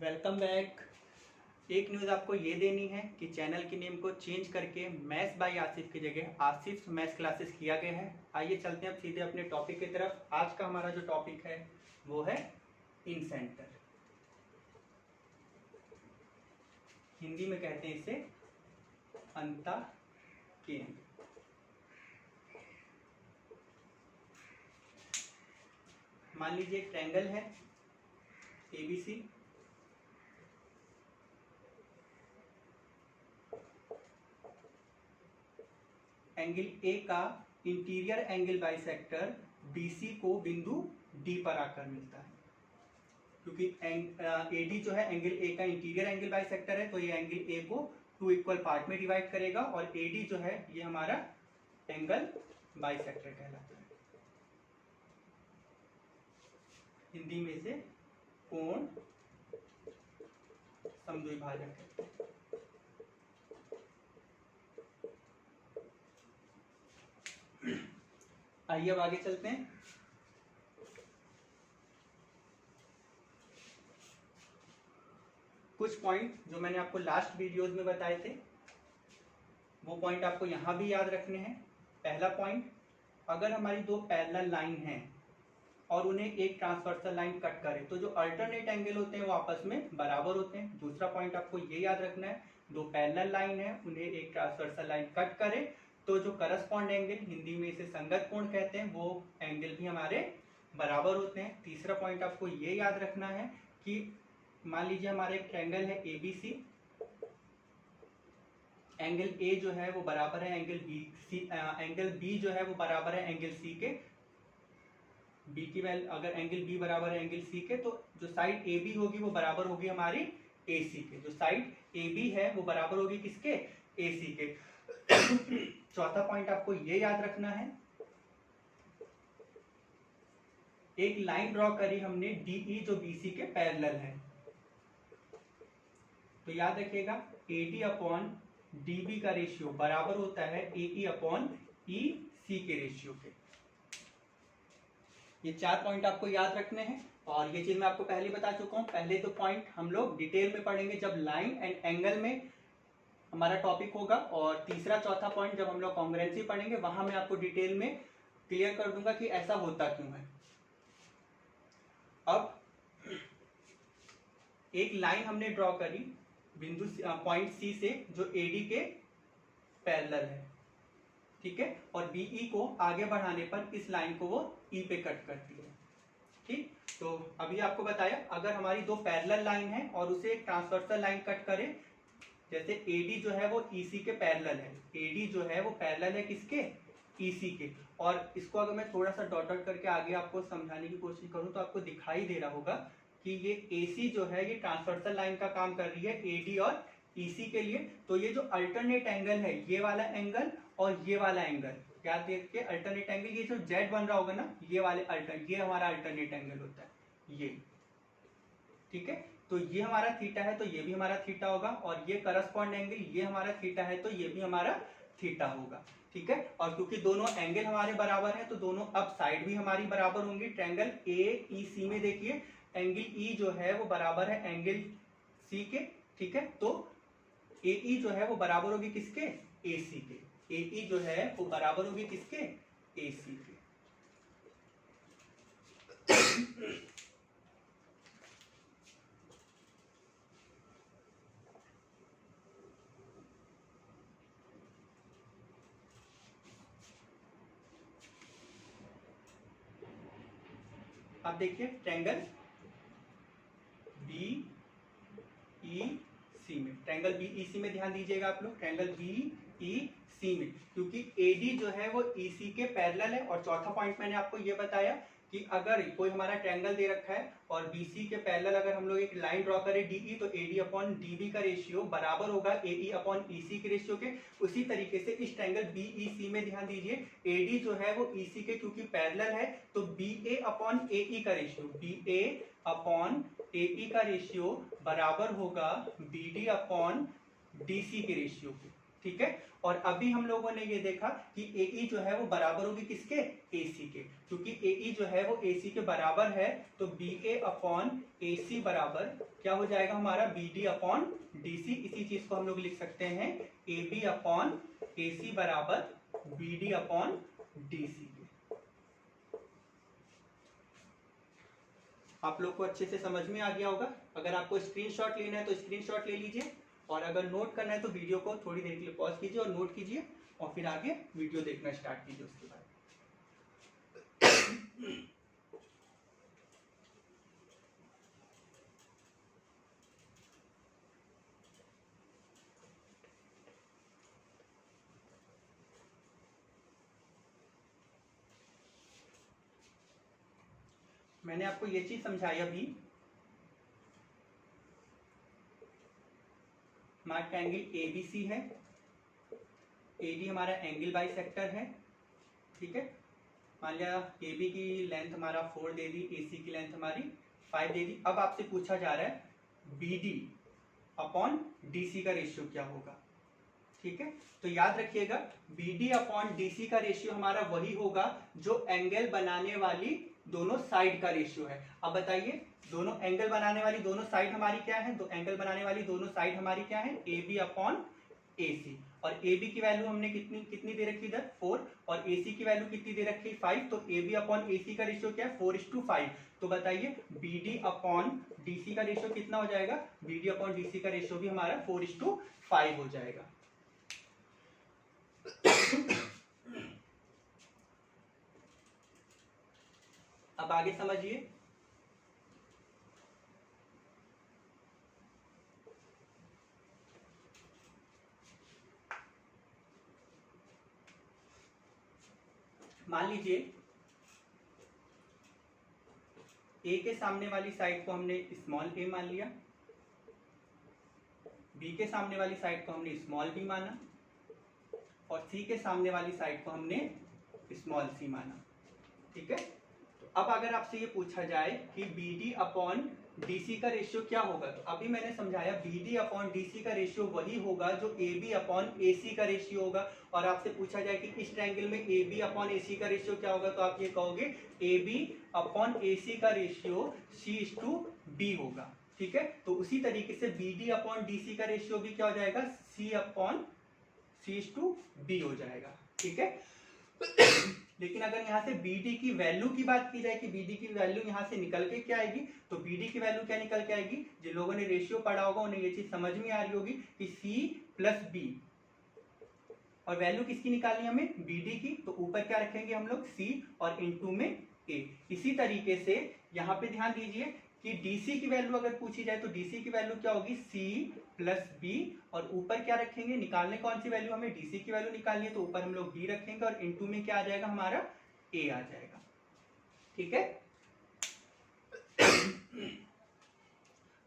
Welcome back. एक news आपको ये देनी है कि चैनल के नेम को चेंज करके मैथ्स बाय आसिफ की जगह आसिफ मैथ्स क्लासेस किया गया है। आइए चलते हैं अब सीधे अपने टॉपिक की तरफ। आज का हमारा जो टॉपिक है वो है इन सेंटर। हिंदी में कहते हैं इसे अंता केंद्र। मान लीजिए एक ट्रायंगल है ABC। एंगल A का इंटीरियर एंगल बाइसेक्टर BC को बिंदु D पर आकर मिलता है। क्योंकि AD जो है एंगल A का इंटीरियर एंगल बाइसेक्टर है, तो ये एंगल A को 2 इक्वल पार्ट में डिवाइड करेगा और AD जो है ये हमारा एंगल बाइसेक्टर कहलाता है। हिंदी में से कोण समद्विभाजक है। आइए अब आगे चलते हैं। कुछ पॉइंट जो मैंने आपको लास्ट वीडियोस में बताए थे वो पॉइंट आपको यहां भी याद रखने हैं। पहला पॉइंट, अगर हमारी दो पैरेलल लाइन हैं और उन्हें एक ट्रांसवर्सल लाइन कट करे तो जो अल्टरनेट एंगल होते हैं वो आपस में बराबर होते हैं। दूसरा पॉइंट आपको ये याद रखना है, दो पैरेलल लाइन है उन्हें एक ट्रांसवर्सल लाइन कट करे तो जो करस्पॉन्ड एंगल, हिंदी में इसे संगत कोण कहते हैं, वो एंगल भी हमारे बराबर होते हैं। तीसरा पॉइंट आपको ये याद रखना है कि मान लीजिए हमारा एक ट्रायंगल है ABC। एंगल A जो है वो बराबर है एंगल B, एंगल B जो है वो बराबर है एंगल C के। B की वैल्यू, अगर एंगल B बराबर है एंगल C के तो जो साइड AB होगी वो बराबर होगी हमारी AC के। जो साइड AB है वो बराबर होगी किसके? AC के। चौथा पॉइंट आपको ये याद रखना है, एक लाइन ड्रॉ करी हमने DE जो BC के पैरेलल है, तो याद रखिएगा AD अपॉन DB का रेशियो बराबर होता है AE अपॉन EC के रेशियो के। ये चार पॉइंट आपको याद रखने हैं और ये चीज मैं आपको पहले बता चुका हूं। पहले दो पॉइंट हम लोग डिटेल में पढ़ेंगे जब लाइन एंड एंगल में हमारा टॉपिक होगा, और तीसरा चौथा पॉइंट जब हम लोग कॉन्ग्रुएंसी पढ़ेंगे वहां मैं आपको डिटेल में क्लियर कर दूंगा कि ऐसा होता क्यों है। अब एक लाइन हमने ड्रॉ करी बिंदु पॉइंट C से जो AD के पैरेलल है, ठीक है, और BE को आगे बढ़ाने पर इस लाइन को वो E पे कट करती है। ठीक, तो अभी आपको बताया अगर हमारी दो पैरेलल लाइन है और उसे एक ट्रांसवर्सल लाइन कट करे, जैसे AD जो है वो EC के पैरेलल है, AD जो है वो पैरेलल है किसके? EC के। और इसको अगर मैं थोड़ा सा डॉट डॉट करके आगे आपको समझाने की कोशिश करूं तो आपको दिखाई दे रहा होगा कि ये AC जो है ये ट्रांसवर्सल लाइन का काम कर रही है AD और EC के लिए। तो ये जो अल्टरनेट एंगल है, ये वाला एंगल और ये वाला एंगल, याद रखिए अल्टरनेट एंगल, ये जो Z बन रहा होगा ना, ये वाले ये हमारा अल्टरनेट एंगल होता है ये, ठीक है। तो ये हमारा थीटा है तो ये भी हमारा थीटा होगा, और ये करस्पॉन्ड एंगल ये हमारा थीटा है तो ये भी हमारा थीटा होगा, ठीक है। और क्योंकि दोनों एंगल हमारे बराबर हैं तो दोनों अब साइड भी हमारी बराबर होंगी। ट्रायंगल AEC में देखिए एंगल E जो है वो बराबर है एंगल C के, ठीक है। तो AE जो है वो बराबर होगी किसके? AC के। AE जो है वो बराबर होगी किसके? AC के। अब देखिए ट्रायंगल BEC में, ट्रायंगल BEC में ध्यान दीजिएगा आप लोग, ट्रायंगल BEC में क्योंकि AD जो है वो EC के पैरेलल है। और चौथा पॉइंट मैंने आपको ये बताया कि अगर कोई हमारा ट्रायंगल दे रखा है और BC के पैरेलल अगर हम लोग एक लाइन ड्रॉ करें DE तो AD अपॉन DB का रेशियो बराबर होगा AE अपॉन EC के रेशियो के। उसी तरीके से इस ट्रायंगल BEC में ध्यान दीजिए AD जो है वो EC के क्योंकि पैरेलल है तो BA अपॉन AE का रेशियो, BA अपॉन AE का रेशियो बराबर होगा BD अपॉन DC के रेशियो के, ठीक है। और अभी हम लोगों ने ये देखा कि AE जो है वो बराबर होगी किसके, AC के, क्योंकि AE जो है वो AC के बराबर है, तो BA अपॉन AC बराबर क्या हो जाएगा हमारा, BD अपॉन DC। इसी चीज को हम लोग लिख सकते हैं AB अपॉन AC बराबर BD अपॉन DC। आप लोग को अच्छे से समझ में आ गया होगा। अगर आपको स्क्रीनशॉट लेना है तो स्क्रीनशॉट ले लीजिए, और अगर नोट करना है तो वीडियो को थोड़ी देर के लिए पॉज कीजिए और नोट कीजिए, और फिर आगे वीडियो देखना स्टार्ट कीजिए उसके बाद। मैंने आपको ये चीज समझाई अभी, हमारा ट्रायंगल ABC है, AD हमारा एंगल बाइसेक्टर है, ठीक है। मान लिया AB की लेंथ हमारा 4 दे दी, AC की लेंथ हमारी 5 दे दी। अब आपसे पूछा जा रहा है BD अपॉन DC का रेशियो क्या होगा, ठीक है। तो याद रखिएगा BD अपॉन DC का रेशियो हमारा वही होगा जो एंगल बनाने वाली दोनों साइड का रेशियो है। अब बताइए दोनों एंगल बनाने वाली दोनों साइड हमारी क्या है, तो एंगल बनाने वाली दोनों साइड हमारी क्या है, AB अपॉन AC। और AB की वैल्यू हमने कितनी दे रखी इधर 4, और AC की वैल्यू कितनी दे रखी 5, तो AB अपॉन AC का रेशियो क्या है 4:5। तो बताइए BD अपॉन DC का रेशियो कितना हो जाएगा, BD अपॉन DC का रेशियो भी हमारा 4:5 हो जाएगा। अब आगे समझिए, मान लीजिए A के सामने वाली साइड को हमने स्मॉल a मान लिया, B के सामने वाली साइड को हमने स्मॉल b माना, और C के सामने वाली साइड को हमने स्मॉल c माना, ठीक है। तो अब अगर आपसे ये पूछा जाए कि BD अपॉन DC का रेशियो क्या होगा, तो अभी मैंने समझाया BD अपॉन DC का रेशियो वही होगा जो AB अपॉन AC का रेशियो होगा। और आपसे पूछा जाए कि इस ट्रायंगल में AB अपॉन AC का रेशियो क्या होगा, तो आप ये कहोगे AB अपॉन AC का रेशियो C/B होगा, ठीक है। तो उसी तरीके से BD अपॉन DC का रेशियो भी क्या हो जाएगा, C अपॉन C/B हो जाएगा, ठीक है। लेकिन अगर यहाँ से BD की वैल्यू की बात की जाए कि BD की वैल्यू यहाँ से निकल के क्या आएगी, तो BD की वैल्यू क्या निकल के आएगी, जिन लोगों ने रेशियो पढ़ा होगा उन्हें ये चीज समझ में आ रही होगी कि C+B, और वैल्यू किसकी निकालनी हमें, BD की, तो ऊपर क्या रखेंगे हम लोग C और इनटू में A। इसी तरीके से यहाँ पे ध्यान दीजिए कि DC की वैल्यू अगर पूछी जाए तो DC की वैल्यू क्या होगी, C+B, और ऊपर क्या रखेंगे, निकालने कौन सी वैल्यू, हमें DC की वैल्यू निकालनी है, तो ऊपर हम लोग B रखेंगे और इनटू में क्या आ जाएगा हमारा A आ जाएगा, ठीक है।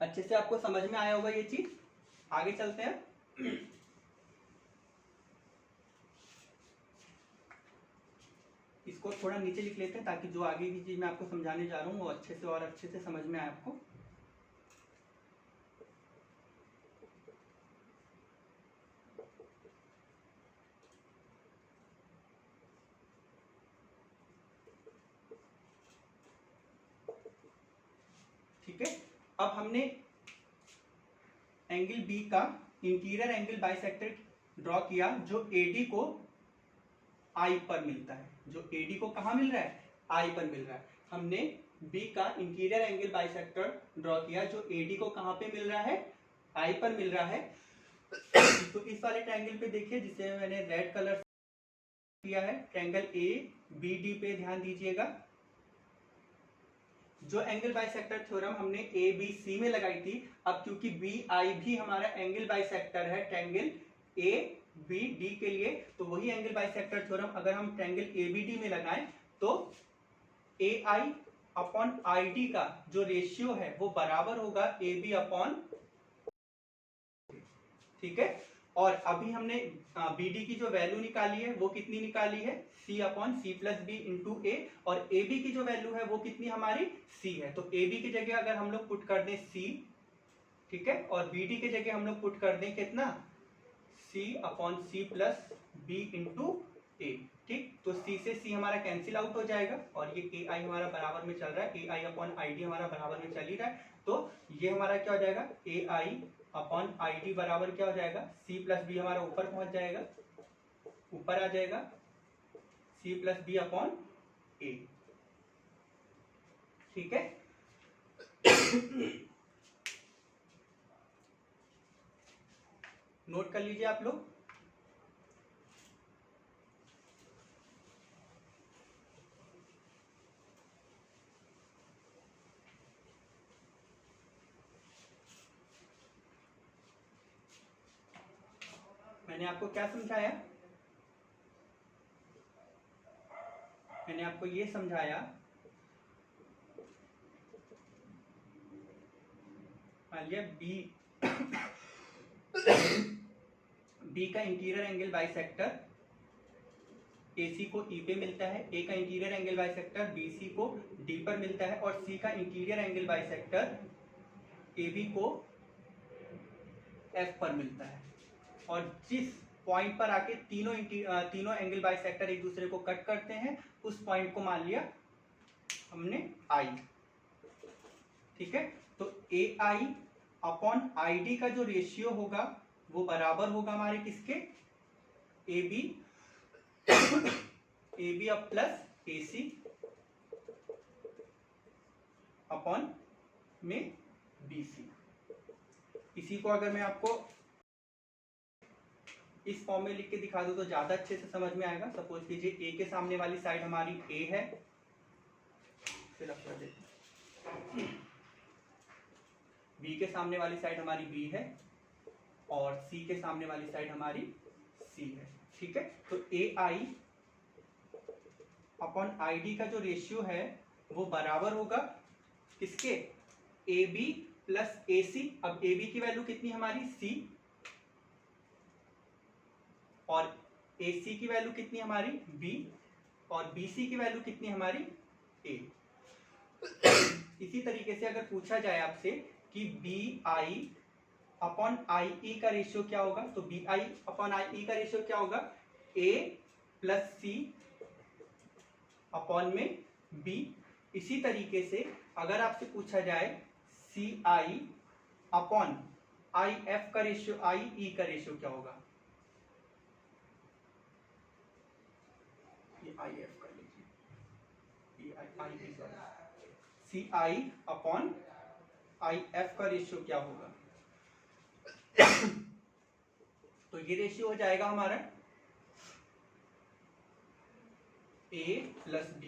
अच्छे से आपको समझ में आया होगा ये चीज। आगे चलते हैं। इसको थोड़ा नीचे लिख लेते हैं ताकि जो आगे की चीज मैं आपको समझाने जा रहा हूँ वो अच्छे से और अच्छे से समझ में आए आपको। ठीक है, अब हमने एंगल बी का इंटीरियर एंगल बाइसेक्टर ड्रॉ किया जो AD को I पर मिलता है, जो AD को कहाँ मिल रहा है, I पर मिल रहा है। हमने B का इंटीरियर एंगल बाइसेक्टर ड्रॉ किया जो AD को कहाँ पे मिल रहा है, I पर मिल रहा है। तो इस वाले ट्रायंगल पे देखिए जिसे मैंने रेड कलर किया है, ट्रायंगल ABD पे ध्यान दीजिएगा। जो एंगल बाइसेक्टर थ्योरम हमने ABC में लगाई थी, अब क्योंकि BI भी हमारा एंगल बाइसेक्टर है ट्रायंगल ABD के लिए, तो वही एंगल बाइसेक्टर थ्योरम अगर हम ट्रायंगल ABD में लगाएं तो AI अपॉन ID का जो रेशियो है वो बराबर होगा AB अपॉन, ठीक है। और अभी हमने BD की जो वैल्यू निकाली है वो कितनी निकाली है, C upon C+B into A, और AB की जो वैल्यू है वो कितनी हमारी C है। तो AB की जगह अगर हम लोग पुट कर दें C, ठीक है, और BD की जगह हम लोग पुट कर दें कितना C upon C plus B into A. ठीक, तो सी से सी हमारा कैंसिल आउट हो जाएगा और ये ए आई हमारा बराबर में चल रहा है, ए आई अपॉन आई डी हमारा बराबर में चल ही रहा है, तो ये हमारा क्या हो जाएगा, ए आई अपॉन आई डी बराबर क्या हो जाएगा, सी प्लस बी हमारा ऊपर पहुंच जाएगा, ऊपर आ जाएगा सी प्लस बी अपॉन ए। ठीक है, नोट कर लीजिए आप लोग। मैंने आपको क्या समझाया, मैंने आपको ये समझाया, मान लिया बी बी का इंटीरियर एंगल बाइसेक्टर AC को E पे मिलता है, A का इंटीरियर एंगल बाइसेक्टर BC को D पर मिलता है और C का इंटीरियर एंगल बाइसेक्टर AB को F पर मिलता है। और जिस पॉइंट पर आके तीनों एंगल बाइसेक्टर एक दूसरे को कट करते हैं, उस पॉइंट को मान लिया हमने I। ठीक है, तो AI अपॉन ID का जो रेशियो होगा वो बराबर होगा हमारे किसके, AB अब प्लस AC अपॉन में BC। इसी को अगर मैं आपको इस फॉर्म में लिख के दिखा दूं तो ज्यादा अच्छे से समझ में आएगा। सपोज कीजिए A के सामने वाली साइड हमारी A है, B के सामने वाली साइड हमारी B है और C के सामने वाली साइड हमारी C है। ठीक है, तो AI अपॉन ID का जो रेशियो है वो बराबर होगा किसके, AB प्लस AC। अब AB की वैल्यू कितनी हमारी C और AC की वैल्यू कितनी हमारी B और BC की वैल्यू कितनी हमारी A। इसी तरीके से अगर पूछा जाए आपसे कि BI अपॉन IE का रेशियो क्या होगा, तो BI अपॉन IE का रेशियो क्या होगा, A प्लस C अपॉन में B। इसी तरीके से अगर आपसे पूछा जाए CI अपॉन IF का रेशियो, IE का रेशियो क्या होगा, ये IF कर लीजिए, CI अपॉन IF का रेशियो क्या होगा, तो ये रेशियो हो जाएगा हमारा A प्लस B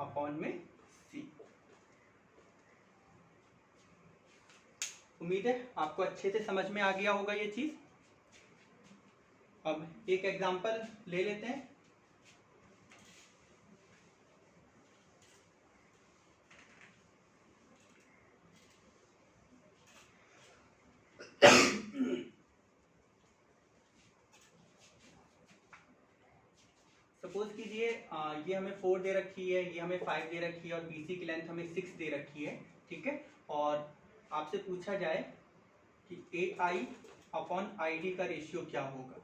अपॉन में C। उम्मीद है आपको अच्छे से समझ में आ गया होगा ये चीज। अब एक एग्जांपल ले लेते हैं। सपोज कीजिए ये हमें 4 दे रखी है, ये हमें 5 दे रखी है और BC की लेंथ हमें 6 दे रखी है। ठीक है, और आपसे पूछा जाए कि AI अपॉन ID का रेशियो क्या होगा।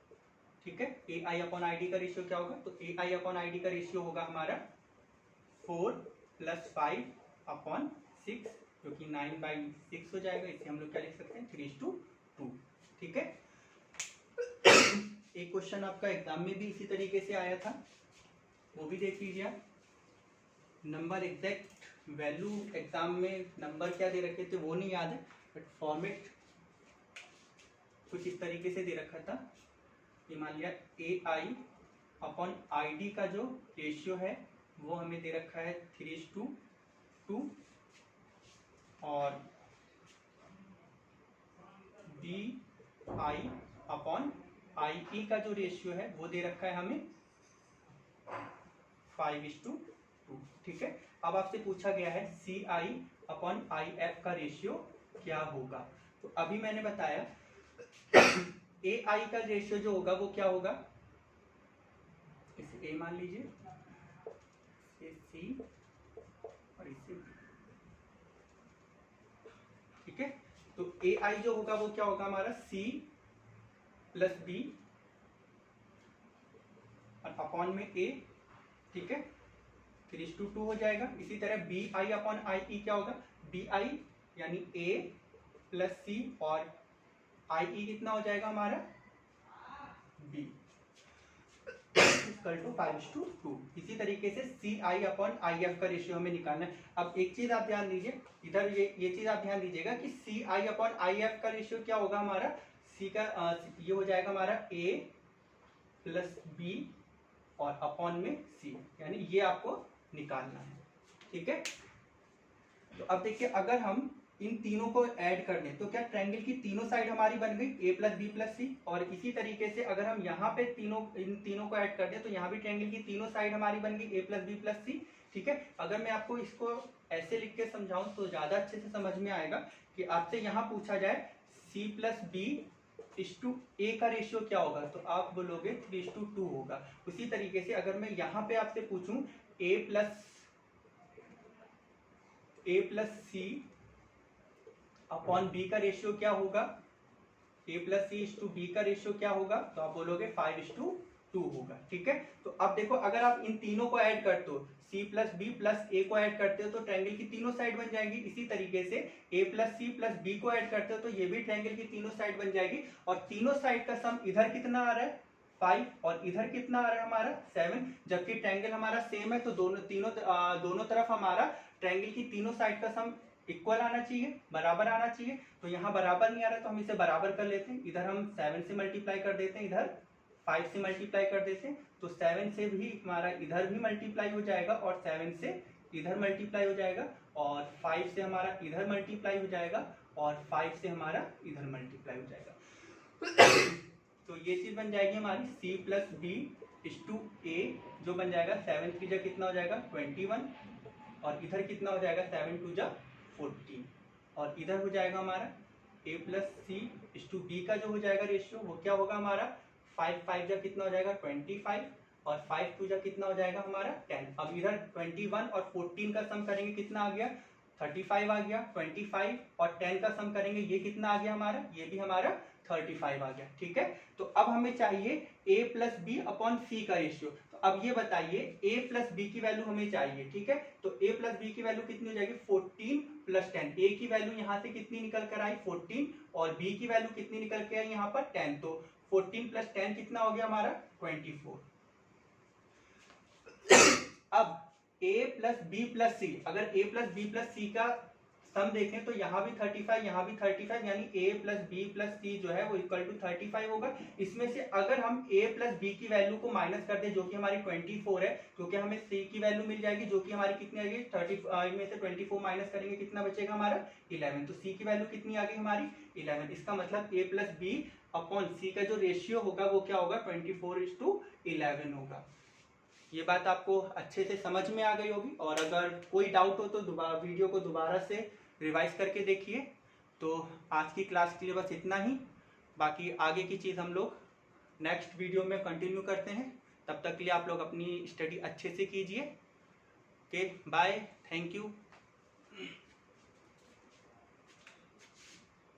ठीक है, AI अपॉन ID का रेशियो क्या होगा, तो AI अपॉन ID का रेशियो होगा हमारा 4 प्लस 5 अपॉन 6, जो कि 9/6 हो जाएगा। इसे हम लोग क्या लिख सकते हैं, 3:2। ठीक है, एक क्वेश्चन आपका एग्जाम में भी इसी तरीके से आया था, वो भी देख लीजिए आप। नंबर एग्जैक्ट वैल्यू एग्जाम में नंबर क्या दे रखे थे वो नहीं याद है, बट फॉर्मेट कुछ इस तरीके से दे रखा था। ये मान लिया AI अपॉन ID का जो रेशियो है वो हमें दे रखा है 3:2 और BI अपॉन IE का जो रेशियो है वो दे रखा है हमें 5:2। ठीक है, अब आपसे पूछा गया है CI अपॉन IF का रेशियो क्या होगा। तो अभी मैंने बताया AI का रेशियो जो होगा वो क्या होगा, इसे A मान लीजिए, इसे C और इसे B। ठीक है, तो AI जो होगा वो क्या होगा हमारा C प्लस B अपॉन में ए, ठीक है, 3:2 हो जाएगा। इसी तरह बी आई अपॉन आई ई क्या होगा, बी आई यानी ए प्लस सी और आई ई कितना हो जाएगा हमारा बी इक्वल टू 5:2। इसी तरीके से सी आई अपॉन आई एफ का रेशियो हमें निकालना है। अब एक चीज आप ध्यान दीजिए, इधर ये चीज आप ध्यान दीजिएगा कि सी आई अपॉन आई एफ का रेशियो क्या होगा हमारा, सी का ये हो जाएगा हमारा ए प्लस बी और अपॉन में सी, यानी ये आपको निकालना है, ठीक है। तो अब देखिए अगर हम इन तीनों को ऐड कर दें तो क्या ट्रायंगल की तीनों साइड हमारी बन गई ए प्लस बी प्लस सी। और इसी तरीके से अगर हम यहाँ पे इन तीनों को ऐड कर दें तो यहाँ भी ट्रायंगल की तीनों साइड हमारी बन गई ए प्लस बी प्लस सी, ठीक है। अगर मैं आपको इसको ऐसे लिख के समझाऊं तो ज्यादा अच्छे से समझ में आएगा कि आपसे यहाँ पूछा जाए सी प्लस बी इस टू ए का रेशियो क्या होगा, तो आप बोलोगे 3:2 होगा। उसी तरीके से अगर मैं यहाँ पे आपसे पूछूं ए प्लस सी अपॉन बी का रेशियो क्या होगा, ए प्लस सी इस टू बी का रेशियो क्या होगा, तो आप बोलोगे 5:2 होगा, ठीक है। तो अब देखो अगर आप इन तीनों को ऐड करते हो, सी प्लस बी प्लस ए को ऐड करते हो तो ट्रायंगल की तीनों साइड बन जाएंगी। इसी तरीके से ए प्लस सी प्लस बी को ऐड करते हो तो ये भी ट्रायंगल की तीनों साइड बन जाएगी। और तीनों साइड का सम इधर कितना आ रहा है 5 और इधर कितना आ रहा है हमारा 7, जबकि ट्रायंगल हमारा सेम है तो दोनों तरफ हमारा ट्रायंगल की तीनों साइड का सम इक्वल आना चाहिए, बराबर आना चाहिए। तो यहाँ बराबर नहीं आ रहा तो हम इसे बराबर कर लेते हैं, इधर हम 7 से मल्टीप्लाई कर देते हैं, इधर 5 से मल्टीप्लाई कर देते हैं, तो 7 से भी हमारा इधर भी मल्टीप्लाई हो जाएगा और 7 से इधर मल्टीप्लाई हो जाएगा और 5 से हमारा इधर मल्टीप्लाई हो जाएगा और 5 से हमारा इधर मल्टीप्लाई हो जाएगा। तो ये चीज बन जाएगी हमारी सी प्लस बी इस टू ए, जो बन जाएगा 7 3 जा कितना हो जाएगा 21 और इधर कितना हो जाएगा 7 2 जा 14 और इधर हो जाएगा हमारा a प्लस सी इस टू बी का जो हो जाएगा रेशियो वो क्या होगा हमारा 5 5 जा कितना हो जाएगा 25 और 5 2 जा कितना हो जाएगा हमारा 10। अब इधर 21 और 14 का सम करेंगे कितना आ गया 35 आ गया, 25 और 10 का सम करेंगे ये कितना आ गया हमारा, ये भी हमारा 35 आ गया, ठीक है। तो अब हमें चाहिए a प्लस बी अपॉन सी का रेशियो। तो अब ये बताइए a प्लस बी की वैल्यू हमें चाहिए, ठीक है। तो a प्लस बी की वैल्यू कितनी हो जाएगी 14 प्लस 10, a की वैल्यू यहाँ से कितनी निकल कर आई 14 और b की वैल्यू कितनी निकल के आई यहाँ पर 10, तो 14 प्लस 10 कितना हो गया हमारा 24। अब a प्लस बी प्लस सी, अगर a प्लस बी प्लस सी का सम देखें तो यहाँ भी 35 यहाँ भी 35, यानी a प्लस बी प्लस सी जो है वो इक्वल टू 35 होगा। इसमें से अगर हम a प्लस बी की वैल्यू को माइनस कर दें जो कि हमारी 24 है, क्योंकि हमें c की वैल्यू मिल जाएगी जो कि हमारी कितनी आएगी 30 में से 24 माइनस करेंगे कितना बचेगा हमारा 11, तो c की वैल्यू कितनी आ गई हमारी 11। इसका मतलब a प्लस बी अपॉन सी का जो रेशियो होगा वो क्या होगा 24:11 होगा। ये बात आपको अच्छे से समझ में आ गई होगी और अगर कोई डाउट हो तो वीडियो को दोबारा से रिवाइज करके देखिए। तो आज की क्लास के लिए बस इतना ही, बाकी आगे की चीज़ हम लोग नेक्स्ट वीडियो में कंटिन्यू करते हैं। तब तक के लिए आप लोग अपनी स्टडी अच्छे से कीजिए। Okay bye, thank you.